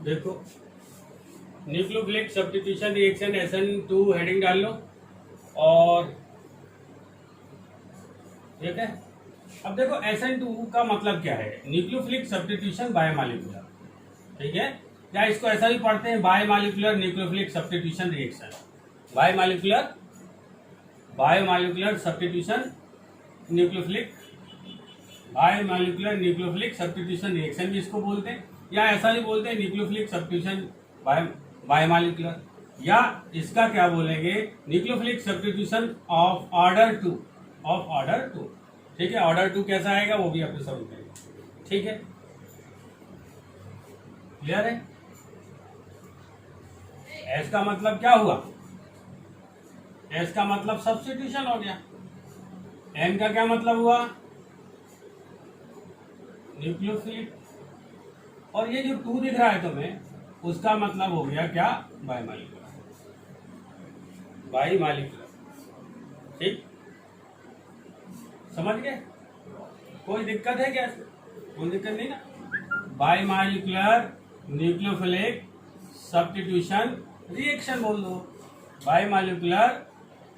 देखो, nucleophilic substitution reaction SN2 heading डाल लो और ठीक है। अब देखो SN2 का मतलब क्या है, न्यूक्लियोफिलिक सब्स्टिट्यूशन बायोमॉलिक्यूलर, ठीक है। या इसको ऐसा भी पढ़ते हैं biomolecular nucleophilic substitution reaction, biomolecular substitution nucleophilic, biomolecular nucleophilic substitution reaction भी इसको बोलते हैं, या ऐसा भी बोलते हैं न्यूक्लियोफिलिक सब्स्टिट्यूशन बायोमॉलिक्यूलर, या इसका क्या बोलेंगे, nucleophilic substitution of order two, ठीक है। ऑर्डर टू कैसा आएगा वो भी आपको समझ में, ठीक है, क्लियर है। एस का मतलब क्या हुआ, एस का मतलब सब्स्टिट्यूशन हो गया। एन का क्या मतलब हुआ, न्यूक्लियोफिलिक, और ये जो 2 दिख रहा है तुम्हें उसका मतलब हो गया क्या, बायोमॉलिक्यूलर, ठीक, समझ गए। कोई दिक्कत है क्या, कोई दिक्कत नहीं ना। बायोमॉलिक्यूलर न्यूक्लियोफिलिक सब्स्टिट्यूशन रिएक्शन बोल दो, बायोमॉलिक्यूलर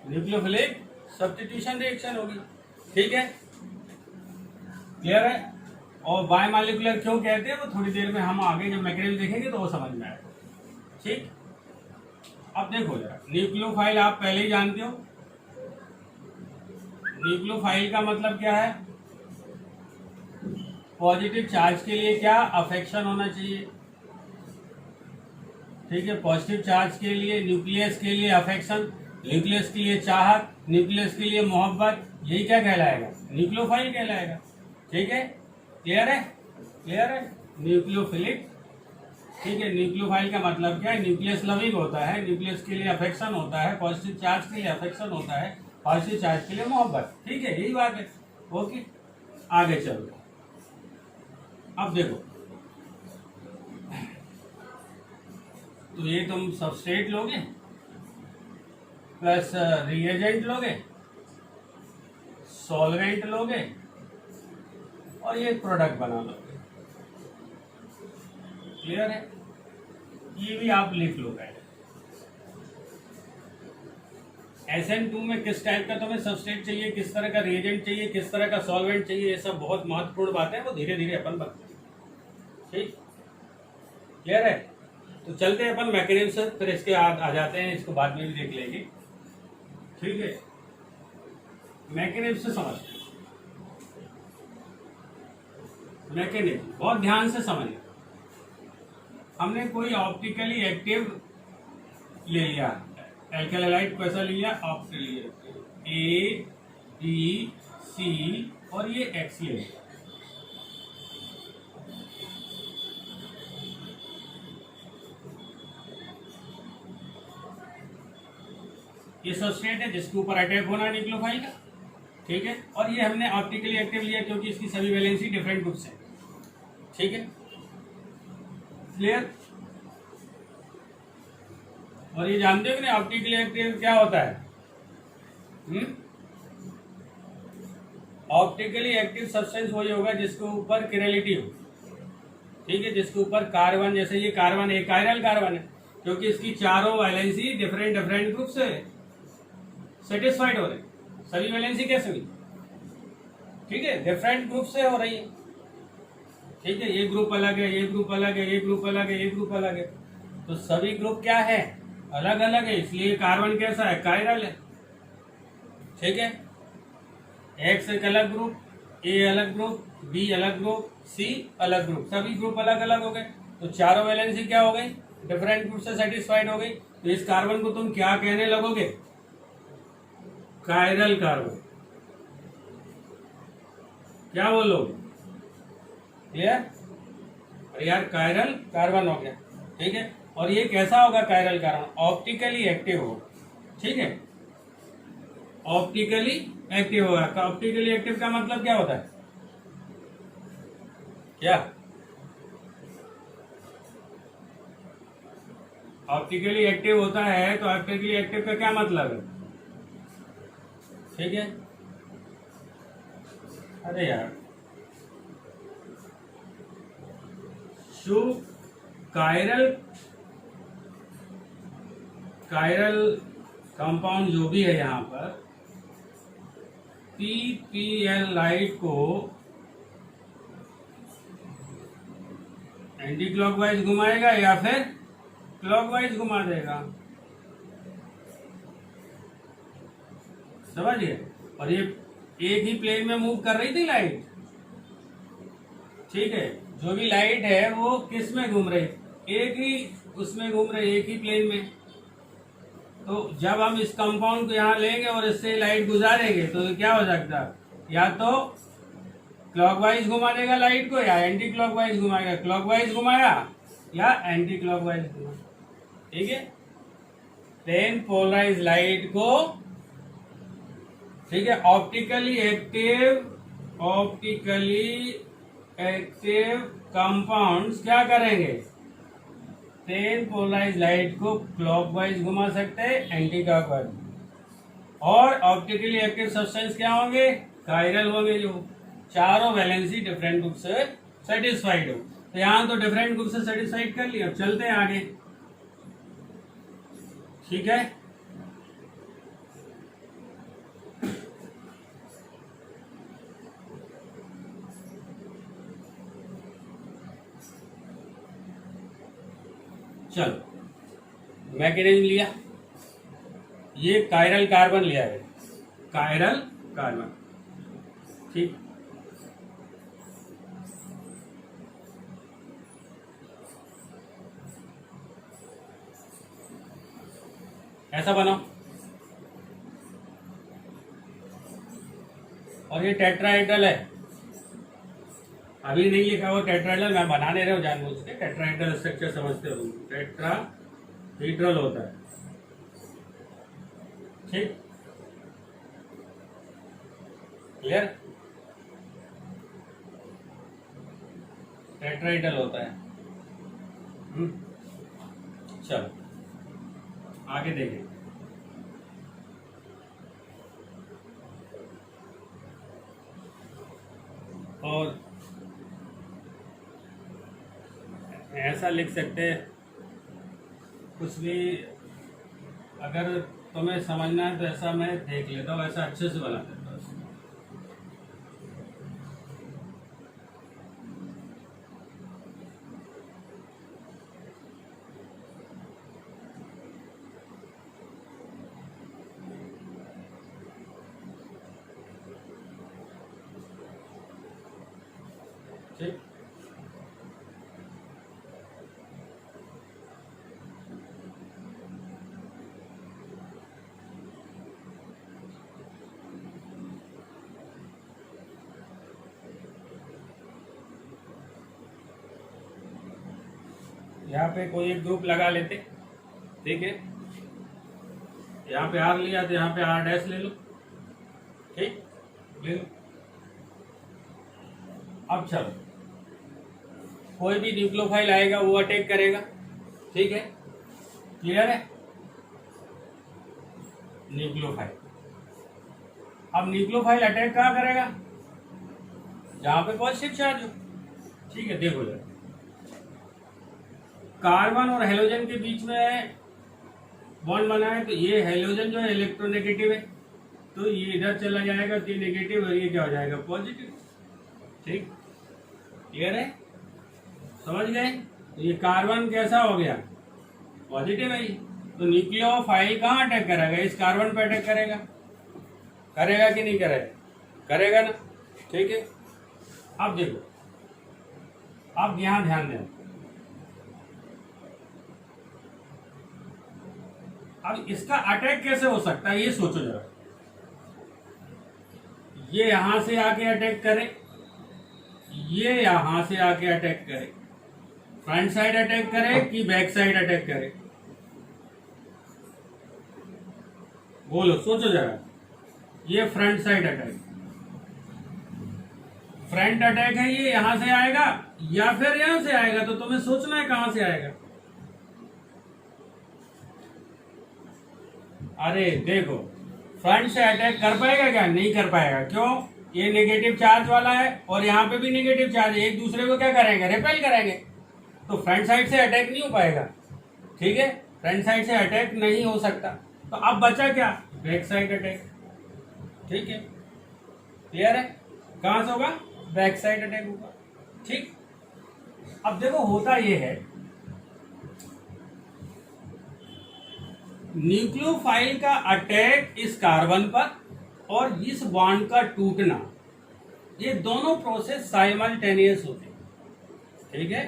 न्यूक्लियोफिलिक सब्स्टिट्यूशन रिएक्शन होगी, ठीक है, क्लियर है। और बायोमॉलिक्यूलर क्यों कहते हैं वो थोड़ी देर में हम आगे जब मैकेनिज्म देखेंगे तो वो समझ में आएगा, ठीक। अब देखो जरा, न्यूक्लियोफाइल आप पहले ही जानते हो, न्यूक्लियोफाइल का मतलब क्या है, पॉजिटिव चार्ज के लिए क्या अफेक्शन होना चाहिए, ठीक है। पॉजिटिव चार्ज के लिए, न्यूक्लियस के लिए अफेक्शन, न्यूक्लियस के लिए चाहत, न्यूक्लियस के लिए मोहब्बत, यही क्या कहलाएगा, न्यूक्लियोफाइल कहलाएगा, ठीक है, क्लियर है, न्यूक्लियोफिलिक, ठीक है। न्यूक्लियोफाइल का मतलब क्या है, न्यूक्लियस लविंग होता है, न्यूक्लियस के लिए अफेक्शन होता है, पॉजिटिव चार्ज के लिए अफेक्शन होता है, पॉजिटिव चार्ज के लिए मोहब्बत, ठीक है, यही बात है, ओके। आगे चलो, अब देखो, तो ये तुम सबस्ट्रेट लोगे प्लस रिएजेंट लोगे, सॉल्वेंट लोगे और ये प्रोडक्ट बना लोगे, क्लियर है। ये भी आप लिख लो पहले। SN2 में किस टाइप का तुम्हें सबस्ट्रेट चाहिए, किस तरह का रिएजेंट चाहिए, किस तरह का सॉल्वेंट चाहिए, ये सब बहुत महत्वपूर्ण बातें हैं, वो धीरे धीरे अपन बनते हैं, ठीक, क्लियर है। तो चलते हैं अपन मैकेनिज्म से, फिर इसके आ जाते हैं, इसको बाद में भी देख लेंगे, ठीक है। मैकेनिज्म से समझते हैं, मैकेनिज्म बहुत ध्यान से समझना। हमने कोई ऑप्टिकली एक्टिव ले लिया, एल्केलाइट को ऐसा लिया, ऑप्टिकली A, B, C और ये X ले लिया, ये सबस्ट्रेट है जिसके ऊपर अटैक होना है न्यूक्लियोफाइल का, ठीक है। और ये हमने ऑप्टिकली एक्टिव लिया क्योंकि इसकी सभी वैलेंसी डिफरेंट ग्रुप है, ठीक है, क्लियर। और ये जानते हो कि नहीं ऑप्टिकली एक्टिव क्या होता है, ऑप्टिकली एक्टिव सब्सटेंस वही होगा जिसके ऊपर किरलिटी हो, ठीक है, जिसके ऊपर कार्बन, जैसे ये कार्बन एक कायरल कार्बन है क्योंकि इसकी चारों वैलेंसी डिफरेंट ग्रुप से सेटिस्फाइड हो रही, सभी वैलेंसी कैसे हुई, ठीक है, डिफरेंट ग्रुप से हो रही है, ठीक है। ये ग्रुप अलग है, ये ग्रुप अलग है, ये ग्रुप अलग है, ये ग्रुप अलग है, तो सभी ग्रुप क्या है, अलग अलग है, इसलिए कार्बन कैसा है, कायरल है, ठीक है। एक्स एक अलग ग्रुप, ए अलग ग्रुप, बी अलग ग्रुप, सी अलग ग्रुप, सभी ग्रुप अलग अलग हो गए, तो चारों वैलेंसी क्या हो गई, डिफरेंट ग्रुप से सेटिस्फाइड हो गई। तो इस कार्बन को तुम क्या कहने लगोगे, कायरल कार्बन, क्या बोलोगे, क्लियर। और यार कायरल कार्बन हो गया, ठीक है। और ये कैसा होगा कायरल कार्बन, ऑप्टिकली एक्टिव होगा, ठीक है, ऑप्टिकली एक्टिव होगा। ऑप्टिकली एक्टिव का मतलब क्या होता है, क्या, ऑप्टिकली एक्टिव होता है, तो ऑप्टिकली एक्टिव का क्या मतलब है, ठीक है। अरे यार, शुभ कायरल कंपाउंड जो भी है यहाँ पर पीपीएल लाइट को एंटी क्लॉकवाइज घुमाएगा या फिर क्लॉकवाइज घुमा देगा, समझिए। और ये एक ही प्लेन में मूव कर रही थी लाइट, ठीक है। जो भी लाइट है वो किस में घूम रही, एक ही उसमें घूम रही, एक ही प्लेन में। तो जब हम इस कंपाउंड को यहाँ लेंगे और इससे लाइट गुजारेंगे तो क्या हो सकता है, या तो क्लॉकवाइज घुमा देगा लाइट को या एंटी क्लॉकवाइज घुमाएगा। क्लॉकवाइज घुमाया या एंटी क्लॉकवाइज घुमाया, ठीक है। प्लेन पोलराइज लाइट को, ठीक है, ऑप्टिकली एक्टिव कंपाउंड्स क्या करेंगे, प्लेन पोलराइज लाइट को क्लॉकवाइज घुमा सकते हैं, एंटी क्लॉकवाइज। और ऑप्टिकली एक्टिव सब्सटेंस क्या होंगे, कायरल होंगे, जो चारों वैलेंसी डिफरेंट ग्रुप से सेटिस्फाइड हो। तो यहां तो डिफरेंट ग्रुप से सेटिस्फाइड कर लिया, अब चलते हैं आगे, ठीक है। चलो मैकेनिज्म लिया, ये कायरल कार्बन लिया है, कायरल कार्बन, ठीक। ऐसा बनाओ, और ये टेट्राहेड्रल है, अभी नहीं लिखा वो टेट्राहेड्रल, मैं बना नहीं रहा हूँ जानबूझ के। टेट्राहेड्रल स्ट्रक्चर समझते हो, टेट्राहेड्रल होता है, ठीक, क्लियर। टेट्राहेड्रल होता है। चलो आगे देखें। और ऐसा लिख सकते हैं, कुछ भी अगर तुम्हें समझना है तो ऐसा मैं देख लेता हूँ, ऐसा अच्छे से बना देता हूँ। ठीक, यहाँ पे कोई एक ग्रुप लगा लेते, ठीक है। यहाँ पे आर लिया तो यहाँ पे आर डैश ले लो, ठीक, ले लो। अब चलो, कोई भी न्यूक्लियोफाइल आएगा वो अटैक करेगा, ठीक है, क्लियर है। न्यूक्लियोफाइल, अब न्यूक्लियोफाइल अटैक कहाँ करेगा, जहां पे पॉजिटिव चार्ज हो, ठीक है। देखो जरा, कार्बन और हेलोजन के बीच में बॉन्ड बना है, तो ये हेलोजन जो है इलेक्ट्रोनेगेटिव है, तो ये इधर चला जाएगा तो ये नेगेटिव और ये क्या हो जाएगा, पॉजिटिव, ठीक, क्लियर है, समझ गए। तो ये कार्बन कैसा हो गया, पॉजिटिव है। तो न्यूक्लियोफाइल कहाँ अटैक करेगा, इस कार्बन पे अटैक करेगा, करेगा कि नहीं करेगा, करेगा ना, ठीक है। अब देखो, अब यहां ध्यान दें, अब इसका अटैक कैसे हो सकता है, ये सोचो जरा। ये यहां से आके अटैक करे, ये यहां से आके अटैक करे, फ्रंट साइड अटैक करे कि बैक साइड अटैक करे, बोलो, सोचो जरा। ये front side attack, front attack है, ये यहां से आएगा या फिर यहां से आएगा, तो तुम्हें सोचना है कहां से आएगा। अरे देखो, फ्रंट से अटैक कर पाएगा क्या, नहीं कर पाएगा, क्यों, ये नेगेटिव चार्ज वाला है और यहाँ पे भी नेगेटिव चार्ज है, एक दूसरे को क्या करेंगे, रिपेल करेंगे, तो फ्रंट साइड से अटैक नहीं हो पाएगा, ठीक है, फ्रंट साइड से अटैक नहीं हो सकता। तो अब बचा क्या, बैक साइड अटैक, ठीक है, क्लियर है, कहां से होगा, बैक साइड अटैक होगा, ठीक। अब देखो होता ये है, न्यूक्लियोफाइल का अटैक इस कार्बन पर और इस बॉन्ड का टूटना, ये दोनों प्रोसेस साइमल्टेनियस होती है, ठीक है,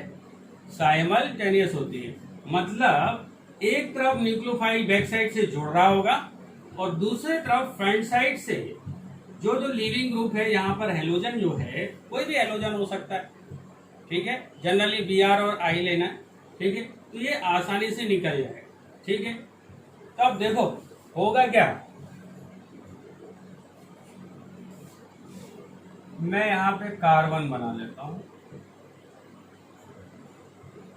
साइमल्टेनियस होती है। मतलब एक तरफ न्यूक्लियोफाइल बैक साइड से जुड़ रहा होगा और दूसरे तरफ फ्रंट साइड से जो जो लिविंग ग्रुप है, यहाँ पर हेलोजन जो है, कोई भी हेलोजन हो सकता है, ठीक है, जनरली Br और I लेना है, ठीक है, तो ये आसानी से निकल जाएगा, ठीक है। तो अब देखो होगा क्या, मैं यहां पे कार्बन बना लेता हूं।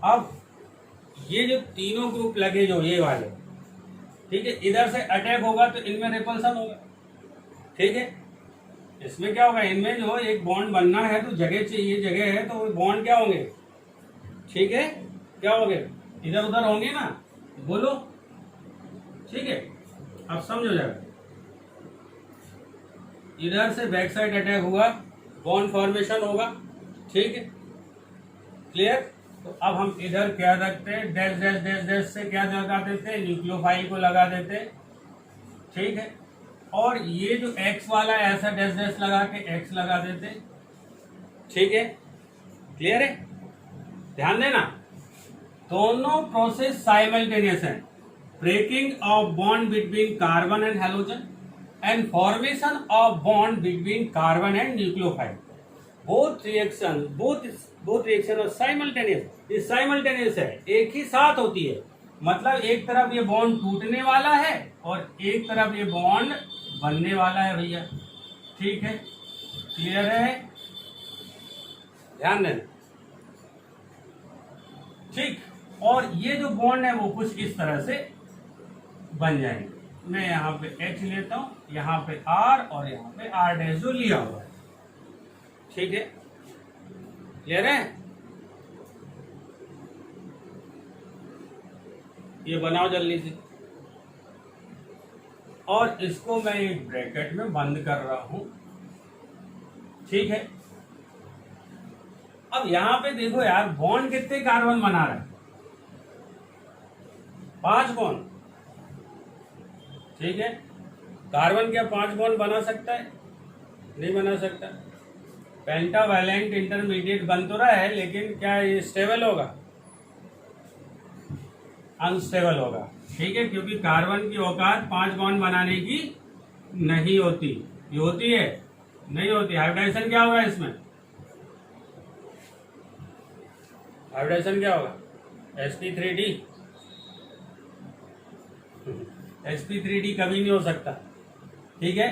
अब ये जो तीनों ग्रुप लगे जो ये वाले, ठीक है, इधर से अटैक होगा तो इनमें रिपल्सन होगा, ठीक है, इसमें क्या होगा, इनमें जो एक बॉन्ड बनना है तो जगह चाहिए, जगह है तो बॉन्ड क्या होंगे, ठीक है, क्या होंगे, इधर उधर होंगे ना, बोलो, ठीक है। अब समझ हो जाएगा, इधर से बैक साइड अटैक हुआ, बॉन्ड फॉर्मेशन होगा, ठीक है, क्लियर। तो अब हम इधर क्या रखते हैं, डैश डैश डैश डैश से क्या लगा देते हैं, न्यूक्लियोफाइल को लगा देते हैं, ठीक है, और ये जो एक्स वाला है ऐसा डैश डैश लगा के एक्स लगा देते हैं, ठीक है, क्लियर है, ध्यान देना, दोनों प्रोसेस साइमल्टेनियस है, breaking of bond between carbon and halogen and formation of bond between carbon and nucleophile. Both reaction are simultaneous. ये simultaneous है, एक ही साथ होती है, मतलब एक तरफ ये बॉन्ड टूटने वाला है और एक तरफ ये बॉन्ड बनने वाला है भैया, ठीक है, क्लियर है, ध्यान देना, ठीक। और ये जो बॉन्ड है वो कुछ इस तरह से बन जाएंगे। मैं यहाँ पे H लेता हूँ, यहाँ पे R और यहाँ पे R डैश जो लिया हुआ है, ठीक है, क्लियर है, ये बनाओ जल्दी से, और इसको मैं एक ब्रैकेट में बंद कर रहा हूं, ठीक है। अब यहां पे देखो यार, बॉन्ड कितने कार्बन बना रहा है, 5 बॉन्ड, ठीक है, कार्बन क्या 5 बॉन्ड बना सकता है, नहीं बना सकता, पेंटावैलेंट इंटरमीडिएट बन तो रहा है, लेकिन क्या ये स्टेबल होगा, अनस्टेबल होगा, ठीक है, क्योंकि कार्बन की औकात 5 बॉन्ड बनाने की नहीं होती, ये होती है, नहीं होती। हाइब्रिडाइजेशन क्या होगा इसमें, हाइब्रिडाइजेशन क्या होगा, sp3d, sp3d कभी नहीं हो सकता, ठीक है,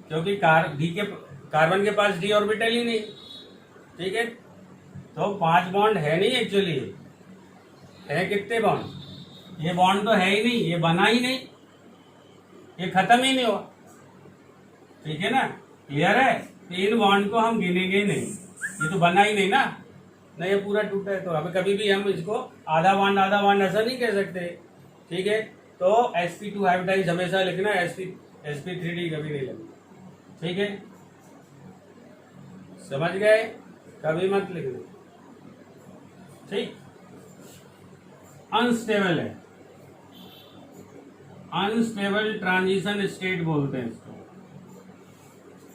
क्योंकि कार्बन के पास d ऑर्बिटल ही नहीं, ठीक है, तो 5 बॉन्ड है नहीं, एक्चुअली है कितने बॉन्ड, ये बॉन्ड तो है ही नहीं, ये बना ही नहीं, ये खत्म ही नहीं हुआ, ठीक है ना, क्लियर है। तो इन बॉन्ड को हम गिनेंगे नहीं, ये तो बना ही नहीं ना, नहीं ये पूरा टूटा है, तो अब कभी भी हम इसको आधा बॉन्ड ऐसा नहीं कह सकते, ठीक है। तो sp2 हाइब्रिडाइज हमेशा लिखना, sp3d कभी नहीं लिखना, ठीक है, समझ गए, कभी मत लिखना, ठीक। अनस्टेबल है, अनस्टेबल ट्रांजिशन स्टेट बोलते हैं इसको,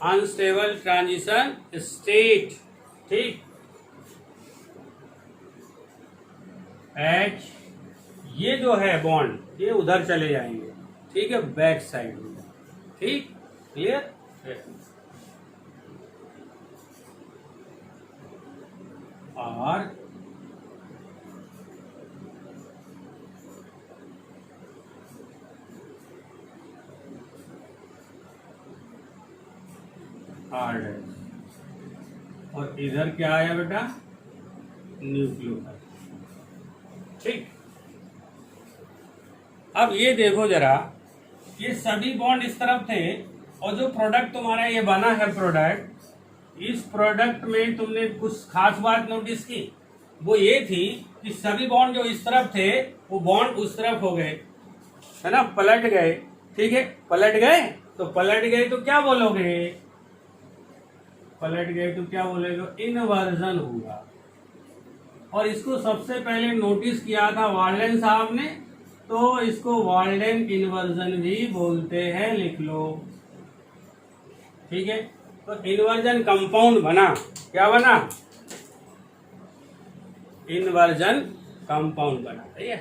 अनस्टेबल ट्रांजिशन स्टेट, ठीक। H ये जो है बॉन्ड ये उधर चले जाएंगे, ठीक है, बैक साइड में, ठीक, क्लियर। और हार्ड है, और इधर क्या आया बेटा, न्यूक्लियोफाइल, ठीक। अब ये देखो जरा, ये सभी बॉन्ड इस तरफ थे, और जो प्रोडक्ट तुम्हारा ये बना है प्रोडक्ट, इस प्रोडक्ट में तुमने कुछ खास बात नोटिस की, वो ये थी कि सभी बॉन्ड जो इस तरफ थे वो बॉन्ड उस तरफ हो गए, है ना, पलट गए। ठीक है, पलट गए तो पलट गए तो क्या बोलोगे, पलट गए तो क्या बोलोगे, इनवर्जन होगा। और इसको सबसे पहले नोटिस किया था वार्डेन साहब ने, तो इसको वार्डेन इन्वर्जन भी बोलते हैं, लिख लो। ठीक है, तो इन्वर्जन कंपाउंड बना, क्या बना, इन्वर्जन कंपाउंड बना। ठीक है,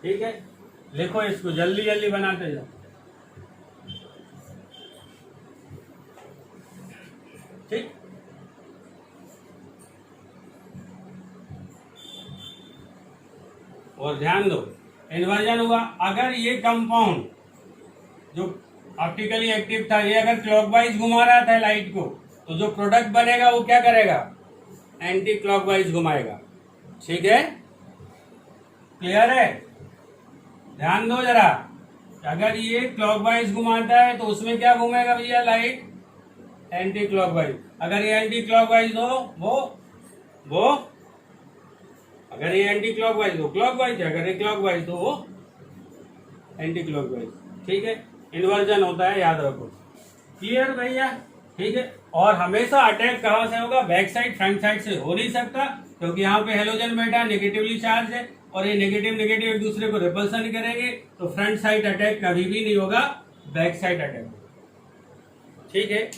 ठीक है, लिखो इसको, जल्दी जल्दी बनाते जाओ। ठीक, और ध्यान दो, इन्वर्जन हुआ अगर ये कंपाउंड जो ऑप्टिकली एक्टिव था, ये अगर क्लॉकवाइज घुमा रहा था लाइट को, तो जो प्रोडक्ट बनेगा वो क्या करेगा, एंटी क्लॉकवाइज घुमाएगा। ठीक है, क्लियर है, ध्यान दो जरा। अगर ये क्लॉकवाइज घुमाता है तो उसमें क्या घूमेगा भैया, लाइट एंटी क्लॉकवाइज। अगर ये एंटी क्लॉकवाइज हो वो अगर ये एंटी क्लॉकवाइज हो क्लॉकवाइज, अगर ये क्लॉकवाइज हो वो एंटी क्लॉकवाइज। ठीक है, इन्वर्जन होता है, याद रखो। क्लियर भैया, ठीक है। और हमेशा अटैक कहां से होगा, बैक साइड, फ्रंट साइड से हो नहीं सकता, क्योंकि यहाँ पे हेलोजन बैठा नेगेटिवली चार्ज है और ये नेगेटिव नेगेटिव एक दूसरे को रिपल्सन करेंगे, तो फ्रंट साइड अटैक कभी भी नहीं होगा, बैक साइड अटैक होगा। ठीक है,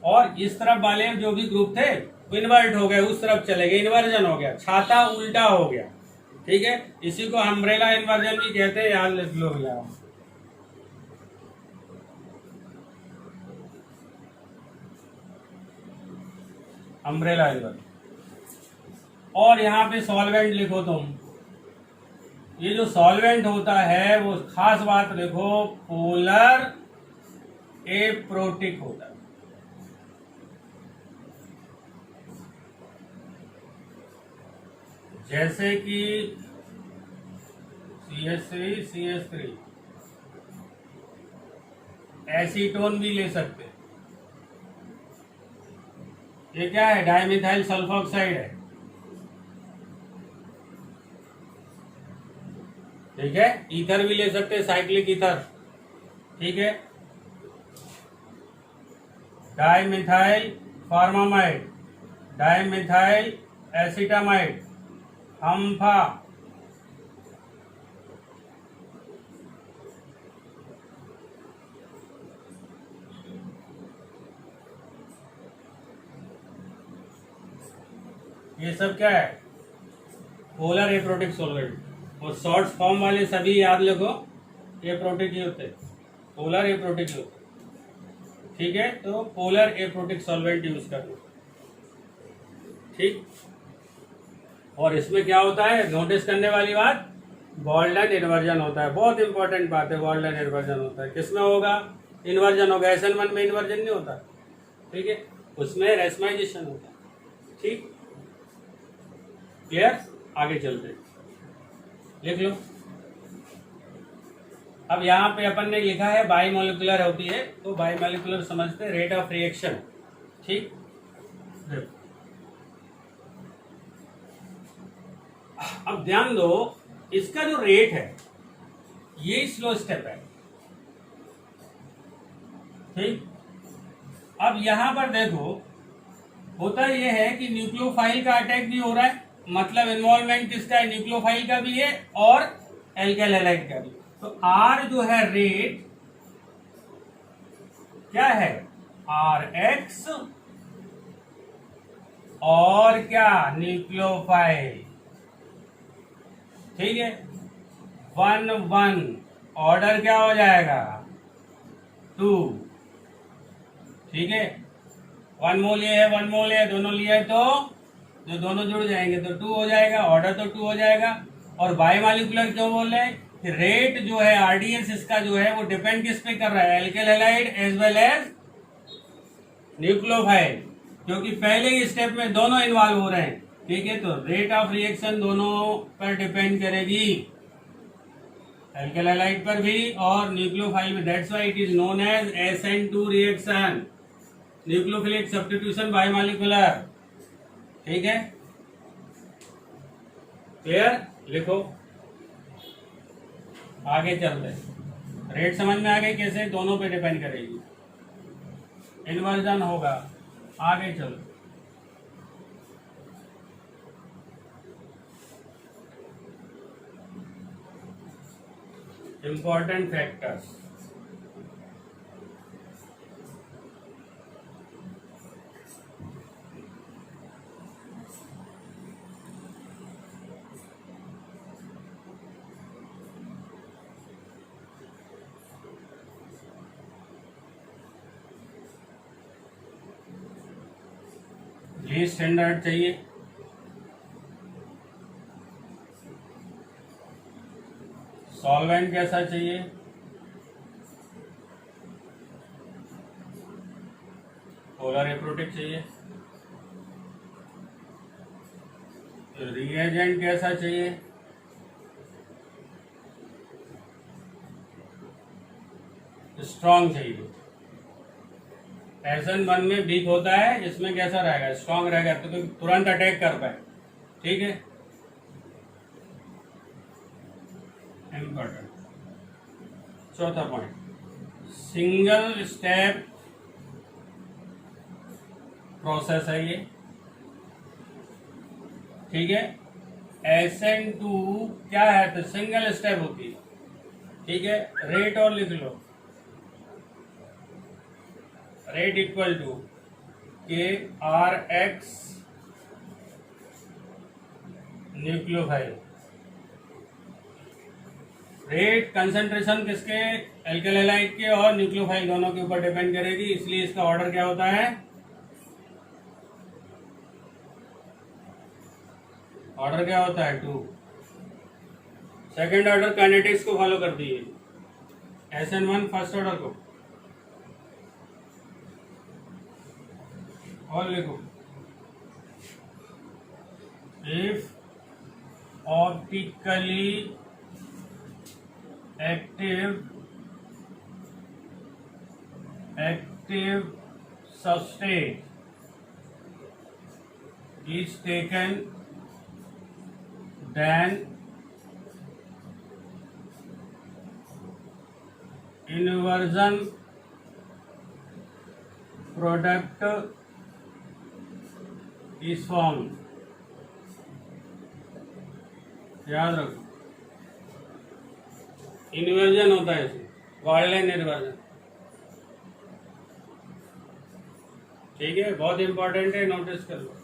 और इस तरफ वाले जो भी ग्रुप थे वो इन्वर्ट हो गए, उस तरफ चले गए, इन्वर्जन हो गया, छाता उल्टा हो गया। ठीक है, इसी को अम्ब्रेला इन्वर्जन भी कहते हैं, याद लिख लो भैया। Umbrella inversion. और यहाँ पे सॉल्वेंट लिखो तुम, ये जो सॉल्वेंट होता है वो खास बात लिखो, पोलर एप्रोटिक होता है। जैसे कि CH3 CH3, एसीटोन भी ले सकते। ये क्या है, डाइमिथाइल सल्फोक्साइड है। ठीक है, ईथर भी ले सकते हैं, साइक्लिक ईथर। ठीक है, डाइमिथाइल फॉर्मामाइड, डाइमिथाइल एसिटामाइड, हम्फा, ये सब क्या है, पोलर एप्रोटिक सॉल्वेंट। और शॉर्ट फॉर्म वाले सभी याद रखो, एप्रोटिक ही होते, पोलर एप्रोटिक ही होते। ठीक है, तो पोलर एप्रोटिक सॉल्वेंट यूज करना। ठीक, और इसमें क्या होता है, नोटिस करने वाली बात, गोल्डन इन्वर्जन होता है। बहुत इंपॉर्टेंट बात है, गोल्डन इन्वर्जन होता है। किसमें होगा, इन्वर्जन होगा, SN1 में इन्वर्जन नहीं होता। ठीक है, उसमें रेसमाइजेशन होता है। ठीक, क्लियर, आगे चलते लिख लो। अब यहाँ पे अपन ने लिखा है बाइमोलिकुलर होती है, तो बाइमोलिकुलर समझते रेट ऑफ रिएक्शन। ठीक, अब ध्यान दो, इसका जो रेट है ये स्लो स्टेप है। ठीक, अब यहां पर देखो, होता यह है कि न्यूक्लियोफाइल का अटैक भी हो रहा है, मतलब इन्वॉल्वमेंट किसका है, न्यूक्लियोफाइल का भी है और एल्काइल हैलाइड का भी। तो आर जो है रेट क्या है, RX, और क्या, न्यूक्लियोफाइल। ठीक है, 1 ऑर्डर क्या हो जाएगा, 2। ठीक है, 1 मोल ये है, 1 मोल है, दोनों लिए तो जो दोनों जुड़ जाएंगे तो 2 हो जाएगा, ऑर्डर तो 2 हो जाएगा। और बायोमॉलिक्यूलर क्यों बोल रहे हैं, कि रेट जो है RDS इसका जो है वो डिपेंड किस पे कर रहा है, alkyl halide as well as nucleophile, क्योंकि पहले ही स्टेप में दोनों इन्वॉल्व हो रहे हैं। ठीक है, तो रेट ऑफ रिएक्शन दोनों पर डिपेंड करेगी, एल्काइल हैलाइड पर भी और न्यूक्लियोफाइल में। That's why it is known as SN2 reaction, nucleophilic substitution bimolecular. ठीक है, क्लियर? लिखो, आगे चलते हैं। रेट समझ में आ गई कैसे? दोनों पे डिपेंड करेगी, इन्वर्जन होगा। आगे चलो, इंपॉर्टेंट फैक्टर्स। ली स्टैंडर्ड चाहिए, सॉल्वेंट कैसा चाहिए, पोलर एप्रोटिक चाहिए, रिएजेंट कैसा चाहिए, स्ट्रॉन्ग चाहिए। SN1 में वीक होता है, इसमें कैसा रहेगा? स्ट्रॉन्ग रहेगा, तो तुरंत अटैक कर पाए। ठीक है, इम्पोर्टेंट। चौथा पॉइंट, सिंगल स्टेप प्रोसेस है ये। ठीक है, SN2 क्या है? तो सिंगल स्टेप होती है। ठीक है, रेट और लिख लो, rate equal to KRX nucleophile. Rate concentration किसके? एल्केल हैलाइड के और न्यूक्लियोफाइल दोनों के ऊपर डिपेंड करेगी, इसलिए इसका ऑर्डर क्या होता है? ऑर्डर क्या होता है? 2। सेकेंड ऑर्डर काइनेटिक्स को फॉलो करती है, SN1 फर्स्ट ऑर्डर को। और लिखो, if optically active substrate is taken, then inversion product is formed। याद रखो, इन्वर्जन होता है इसमें, वाइल्डलाइन इन्वर्जन। ठीक है, बहुत इंपॉर्टेंट है, नोटिस कर लो।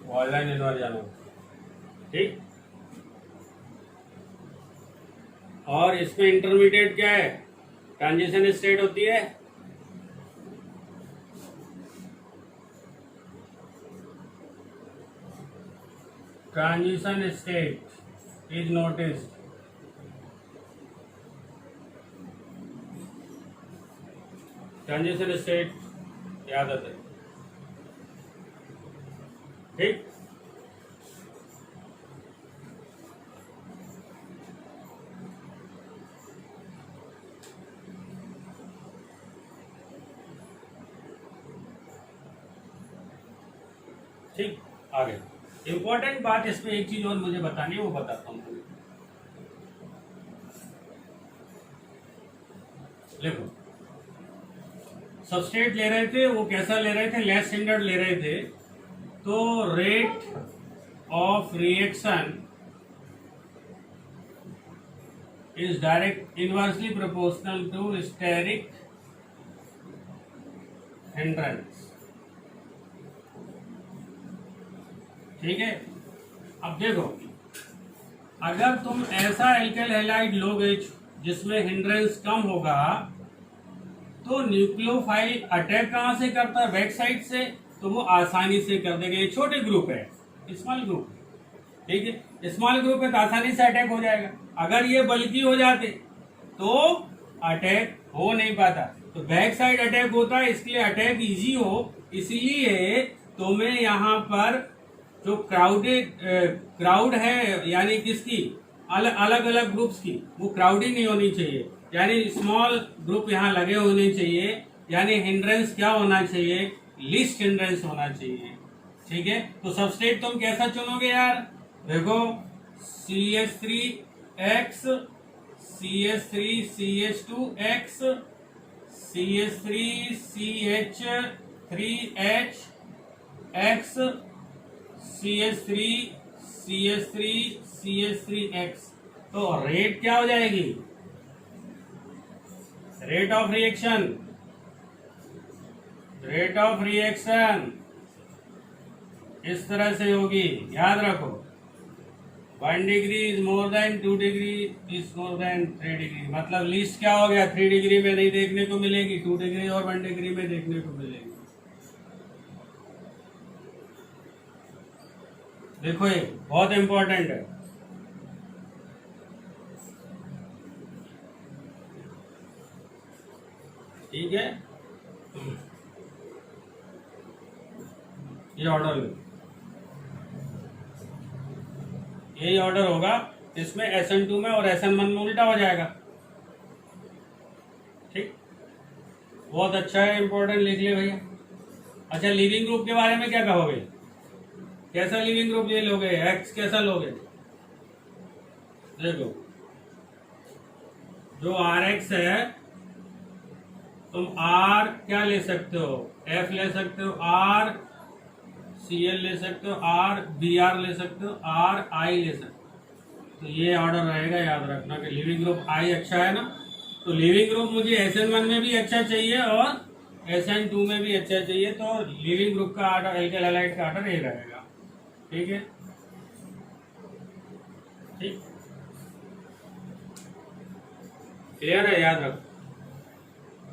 वाइल्डलाइन इन्वर्जन हो, ठीक। और इसमें इंटरमीडिएट क्या है? ट्रांजिशन स्टेट होती है। Transition state is noticed. Transition state याद आता है, ठीक। ठीक, आगे इंपॉर्टेंट बात इसमें एक चीज और मुझे बतानी है, वो बताता हूँ। देखो, सबस्ट्रेट ले रहे थे, वो कैसा ले रहे थे? लेस स्टैंडर्ड ले रहे थे, तो rate of reaction is direct inversely proportional to steric hindrance. ठीक है, अब देखो, अगर तुम ऐसा एल्केल हैलाइड लोगे जिसमें हिंड्रेंस कम होगा, तो न्यूक्लियोफाइल अटैक कहां से करता है? बैक साइड से, तो वो आसानी से कर देगा। ये छोटे ग्रुप है, स्मॉल ग्रुप, ठीक है, स्मॉल ग्रुप है तो आसानी से अटैक हो जाएगा। अगर ये बल्कि हो जाते तो अटैक हो नहीं पाता, तो बैक साइड अटैक होता है, इसलिए अटैक इजी हो, इसलिए तुम्हें यहाँ पर जो क्राउड है, यानी किसकी? अलग अलग ग्रुप्स की, वो क्राउडिंग नहीं होनी चाहिए। यानी स्मॉल ग्रुप यहाँ लगे होने चाहिए, यानी हिंड्रेंस क्या होना चाहिए, लीस्ट हिंड्रेंस होना चाहिए। ठीक है, तो सबस्ट्रेट तुम कैसा चुनोगे यार, देखो CH3X, CH3CH2X, CH3CH3H X, CH3CH3CH3X। तो रेट क्या हो जाएगी, रेट ऑफ रिएक्शन इस तरह से होगी, याद रखो। 1 degree is more than 2 degree is more than 3 degree, मतलब लीस्ट क्या हो गया, 3 डिग्री में नहीं देखने को मिलेगी, 2 डिग्री और 1 डिग्री में देखने को मिलेगी। देखो ये बहुत इंपॉर्टेंट है। ठीक है, ये ऑर्डर लो, यही ऑर्डर होगा, इसमें SN2 में और SN1 में उल्टा हो जाएगा। ठीक, बहुत अच्छा है, इंपॉर्टेंट लिख ले भैया। अच्छा, लिविंग ग्रुप के बारे में क्या कहोगे, कैसा लिविंग ग्रुप ये लोगे, एक्स कैसा लोगे, देखो जो RX है तुम R क्या ले सकते हो, F ले सकते हो, R Cl ले सकते हो, R Br ले सकते हो, R I ले सकते हो। तो ये ऑर्डर रहेगा, याद रखना कि लिविंग ग्रुप I अच्छा है ना, तो लिविंग ग्रुप मुझे SN1 में भी अच्छा चाहिए और SN2 में भी अच्छा चाहिए, तो लिविंग ग्रुप का ऑर्डर, एल्काइल हैलाइड का ऑर्डर ये रहेगा। ठीक है, ठीक, क्लियर है, याद रखो।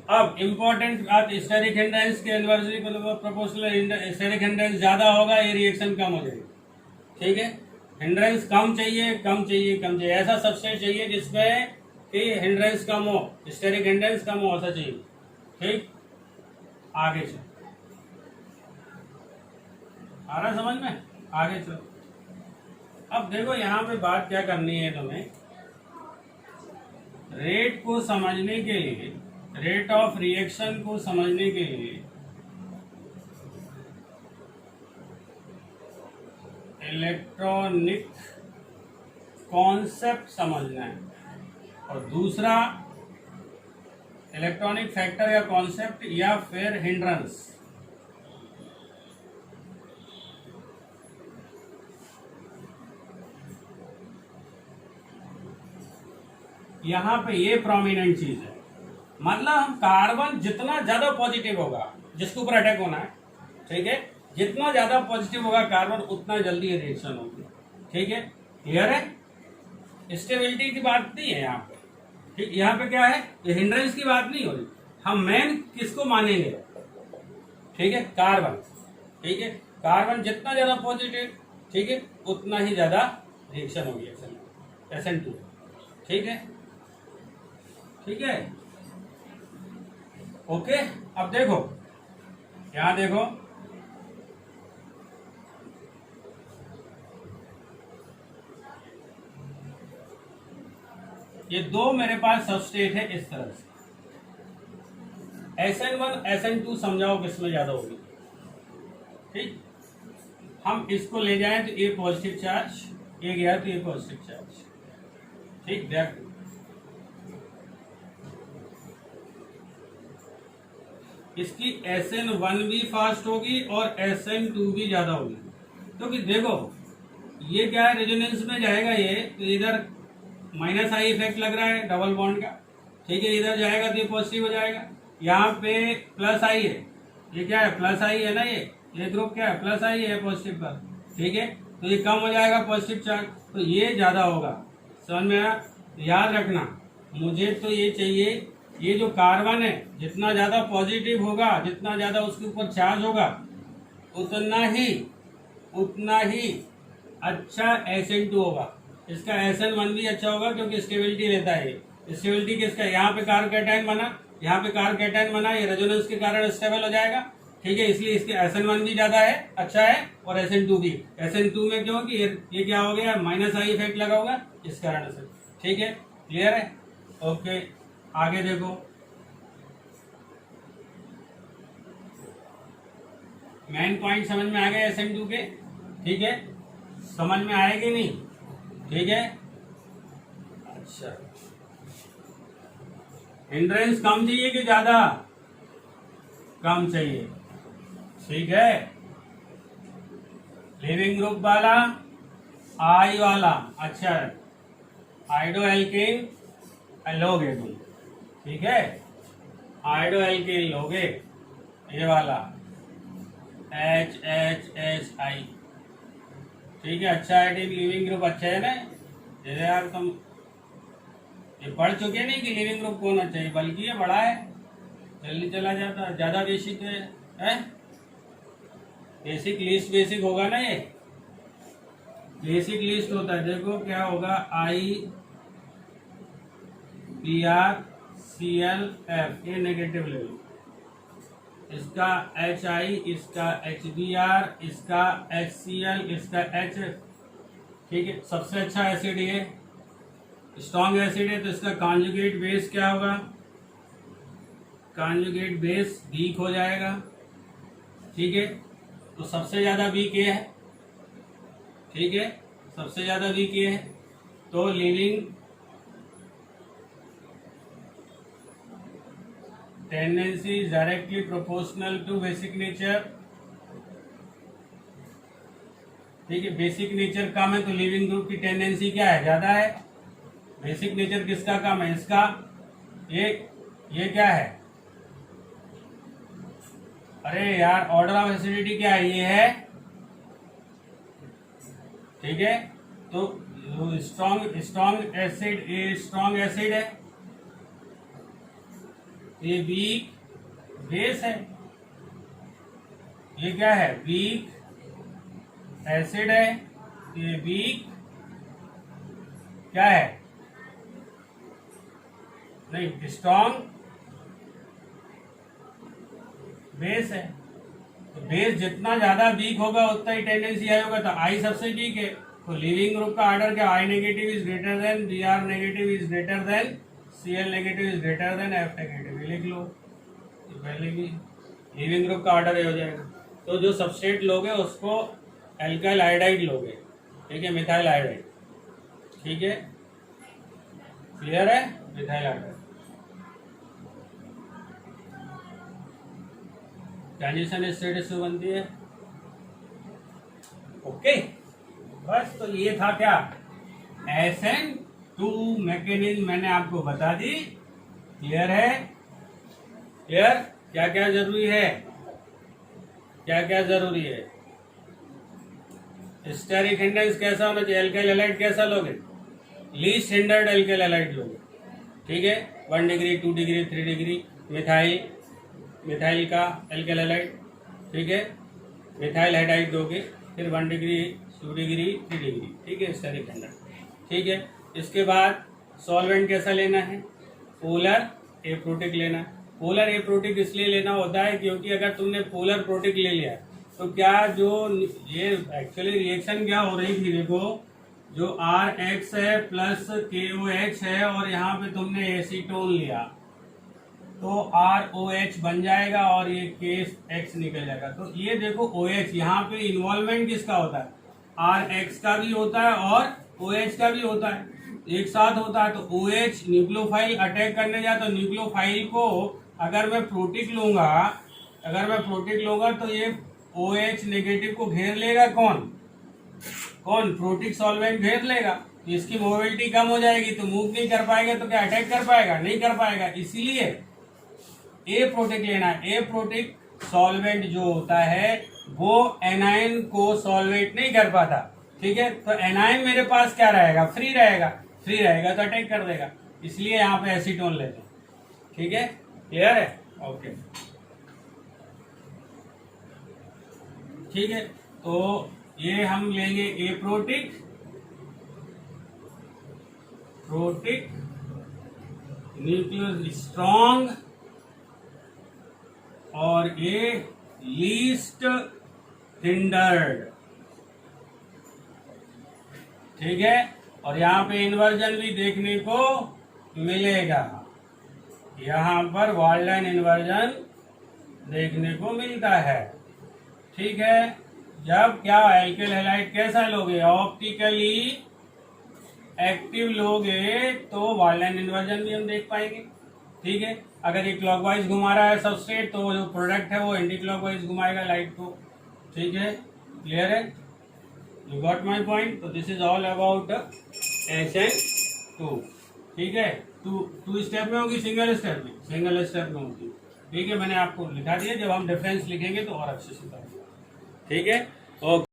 अब इंपॉर्टेंट बात, स्टेरिक हिंड्रेंस के इन्वर्सली प्रोपोर्शनल स्टेरिक हिंड्रेंस ज्यादा होगा, ये रिएक्शन कम हो जाएगी। ठीक है, हिंड्रेंस कम चाहिए, कम चाहिए, कम चाहिए, ऐसा सबस्ट्रेट चाहिए जिसमें कि हिंड्रेंस कम हो, स्टेरिक हिंड्रेंस कम हो, ऐसा चाहिए। ठीक, आगे चलो, आ रहा समझ में, आगे चलो। अब देखो यहाँ पे बात क्या करनी है तुम्हें, रेट को समझने के लिए, रेट ऑफ रिएक्शन को समझने के लिए इलेक्ट्रॉनिक कॉन्सेप्ट समझना है, और दूसरा इलेक्ट्रॉनिक फैक्टर या कॉन्सेप्ट या फिर हिंड्रेंस। यहां पे ये प्रोमिनेंट चीज है, मतलब हम कार्बन जितना ज्यादा पॉजिटिव होगा, जिसके ऊपर अटैक होना है, ठीक है, जितना ज्यादा पॉजिटिव होगा कार्बन उतना जल्दी रिएक्शन होगी। ठीक है, क्लियर है, स्टेबिलिटी की बात नहीं है यहाँ पे। ठीक, यहाँ पे क्या है, ये हिंड्रेंस की बात नहीं हो रही, हम मेन किसको मानेंगे, ठीक है, कार्बन। ठीक है, कार्बन जितना ज्यादा पॉजिटिव, ठीक है, उतना ही ज्यादा रिएक्शन होगी SN2। ठीक है, ठीक है, ओके। अब देखो यहां देखो, ये दो मेरे पास सबस्टेट है इस तरह से, SN1 SN2 समझाओ किसमें ज्यादा होगी। ठीक, हम इसको ले जाएं तो ये पॉजिटिव चार्ज, ये गया तो ये पॉजिटिव चार्ज। ठीक, देखो इसकी SN1 भी फास्ट होगी और SN2 भी ज्यादा होगी, क्योंकि देखो ये क्या है, रेजोनेंस में जाएगा ये, तो इधर माइनस आई इफेक्ट लग रहा है डबल बॉन्ड का। ठीक है, इधर जाएगा तो ये पॉजिटिव हो जाएगा, यहाँ पे प्लस आई है, ये क्या है, प्लस आई है ना, ये ग्रुप क्या है, प्लस आई है पॉजिटिव पर। ठीक है, तो ये कम हो जाएगा पॉजिटिव चार्ज, तो ये ज्यादा होगा। समझ में आया, याद रखना, मुझे तो ये चाहिए, ये जो कार्बन है जितना ज्यादा पॉजिटिव होगा, जितना ज्यादा उसके ऊपर चार्ज होगा, उतना ही अच्छा SN2 होगा। इसका SN1 भी अच्छा होगा क्योंकि स्टेबिलिटी लेता है। स्टेबिलिटी किसका, यहाँ पे कार्बोकैटायन बना, यहाँ पे कार्बोकैटायन बना, ये रेजोनेंस के कारण स्टेबल हो जाएगा। ठीक है, इसलिए इसके SN1 भी ज्यादा है, अच्छा है, और SN2 भी। SN2 में क्यों कि ये क्या हो गया, माइनस आई इफेक्ट लगा होगा इस कारण से। ठीक है, क्लियर है, ओके। आगे देखो, मेन पॉइंट समझ में आ गए SN2 के? ठीक है, समझ में आएगी नहीं? ठीक है, अच्छा, हिंड्रेंस कम चाहिए कि ज्यादा? कम चाहिए, ठीक है। लिविंग ग्रुप वाला, आई वाला, अच्छा, आइडो एल्केन लोगे तुम, ठीक है, आइडो एल्केन लोगे, ये वाला HHSI, ठीक है, अच्छा है, लिविंग ग्रुप अच्छा है ना? जैसे यार तुम ये पढ़ चुके नहीं कि लिविंग ग्रुप कौन अच्छा है, बल्कि ये बड़ा है, जल्दी चला जाता, ज्यादा बेसिक है? बेसिक लिस्ट बेसिक होगा ना, ये बेसिक लिस्ट होता है। देखो क्या होगा, IBrClF, ये नेगेटिव ले लो, इसका HI, इसका HBr, इसका HCl, इसका H, ठीक है। सबसे अच्छा एसिड ये स्ट्रॉन्ग एसिड है, तो इसका कॉन्जुगेट बेस क्या होगा? कॉन्जुगेट बेस वीक हो जाएगा, ठीक है। तो सबसे ज्यादा वीक ये है, ठीक है, सबसे ज्यादा वीक ये है। तो leaving tendency is directly proportional to basic nature, ठीक है। बेसिक नेचर कम है तो लिविंग ग्रुप की टेंडेंसी क्या है? ज्यादा है। बेसिक नेचर किसका कम है? इसका। ये क्या है? अरे यार, ऑर्डर ऑफ एसिडिटी क्या है? ये है, ठीक है। तो स्ट्रॉन्ग एसिड, ये स्ट्रॉन्ग एसिड है, ये वीक बेस है। ये क्या है? वीक एसिड है, ये वीक क्या है? नहीं, स्ट्रॉन्ग बेस है। तो बेस जितना ज्यादा वीक होगा उतना ही टेंडेंसी आई होगा। तो आई सबसे वीक है, तो लिविंग ग्रुप का ऑर्डर क्या? I negative is greater than, Br negative is greater than, Cl negative is greater than F negative, लिख लो। तो पहले भी लिविंग ग्रुप का ऑर्डर हो जाएगा। तो जो सबस्ट्रेट लोगे उसको एल्काइल आयोडाइड लोगे, ठीक है, मिथाइल आयोडाइड, ठीक है, क्लियर है? मिथाइल आयोडाइड ट्रांजिशन स्टेटस से बनती है, ओके। बस, तो ये था क्या? SN2 मैकेनिज्म मैंने आपको बता दी, क्लियर है? क्लियर? क्या क्या जरूरी है? क्या क्या जरूरी है? स्टेरिक हिंड्रेंस कैसा होना चाहिए? एल्काइल हैलाइड कैसा लोगे? लीस्ट हिंडर्ड एल्काइल हैलाइड लोगे, ठीक है। 1 डिग्री, 2 डिग्री, 3 डिग्री मिथाइल का एल्काइल हैलाइड, ठीक है। मिथाइल हाइड्राइड दोगे, फिर 1 डिग्री, 2 डिग्री, 3 डिग्री, ठीक है, स्टेरिक हिंडर्ड, ठीक है। इसके बाद सॉल्वेंट कैसा लेना है? पोलर एप्रोटिक लेना है। पोलर एप्रोटिक इसलिए लेना होता है क्योंकि अगर तुमने पोलर प्रोटिक ले लिया तो क्या जो ये एक्चुअली रिएक्शन क्या हो रही थी, देखो, जो RH है प्लस KOH है और यहाँ पे तुमने एसीटोन लिया तो ROH बन जाएगा और ये KX निकल जाएगा। तो ये देखो OH, यहाँ पे इन्वॉल्वमेंट किसका होता है? RH का भी होता है और OH का भी होता है, एक साथ होता है। तो OH न्यूक्लियोफाइल अटैक करने जाए तो न्यूक्लियोफाइल को अगर मैं प्रोटिक लूंगा तो ये OH नेगेटिव को घेर लेगा। कौन? प्रोटिक सॉल्वेंट घेर लेगा। तो इसकी मोबिलिटी कम हो जाएगी, तो मूव नहीं कर पाएगा, तो क्या अटैक कर पाएगा? नहीं कर पाएगा। इसीलिए ए प्रोटिक लेना है। ए प्रोटिक सॉल्वेंट जो होता है वो एनायन को सॉल्वेट नहीं कर पाता, ठीक है। तो एनायन मेरे पास क्या रहेगा? फ्री रहेगा तो अटैक कर देगा, इसलिए यहाँ पे एसीटोन लेते हैं, ठीक है। क्लियर है? ओके, ठीक है। तो ये हम लेंगे ए प्रोटिक न्यूक्लियस स्ट्रॉन्ग और ये लीस्ट हिंडर्ड, ठीक है। और यहाँ पे इन्वर्जन भी देखने को मिलेगा, यहाँ पर वॉल्डन इन्वर्जन देखने को मिलता है। ठीक है, जब क्या एल्किल हैलाइड कैसा लोगे, ऑप्टिकली एक्टिव लोगे तो वॉल्डन इन्वर्जन भी हम देख पाएंगे। ठीक है, अगर ये क्लॉकवाइज घुमा रहा है सबस्ट्रेट तो जो प्रोडक्ट है वो एंटी क्लॉकवाइज घुमाएगा लाइट को। ठीक है, क्लियर है, यू गॉट माई पॉइंट। तो this is all about SN2। ठीक है, टू स्टेप में होगी, सिंगल स्टेप में, सिंगल स्टेप में होगी। ठीक है, मैंने आपको लिखा दिया, जब हम डिफरेंस लिखेंगे तो और अच्छे से करेंगे। ठीक है, ओके।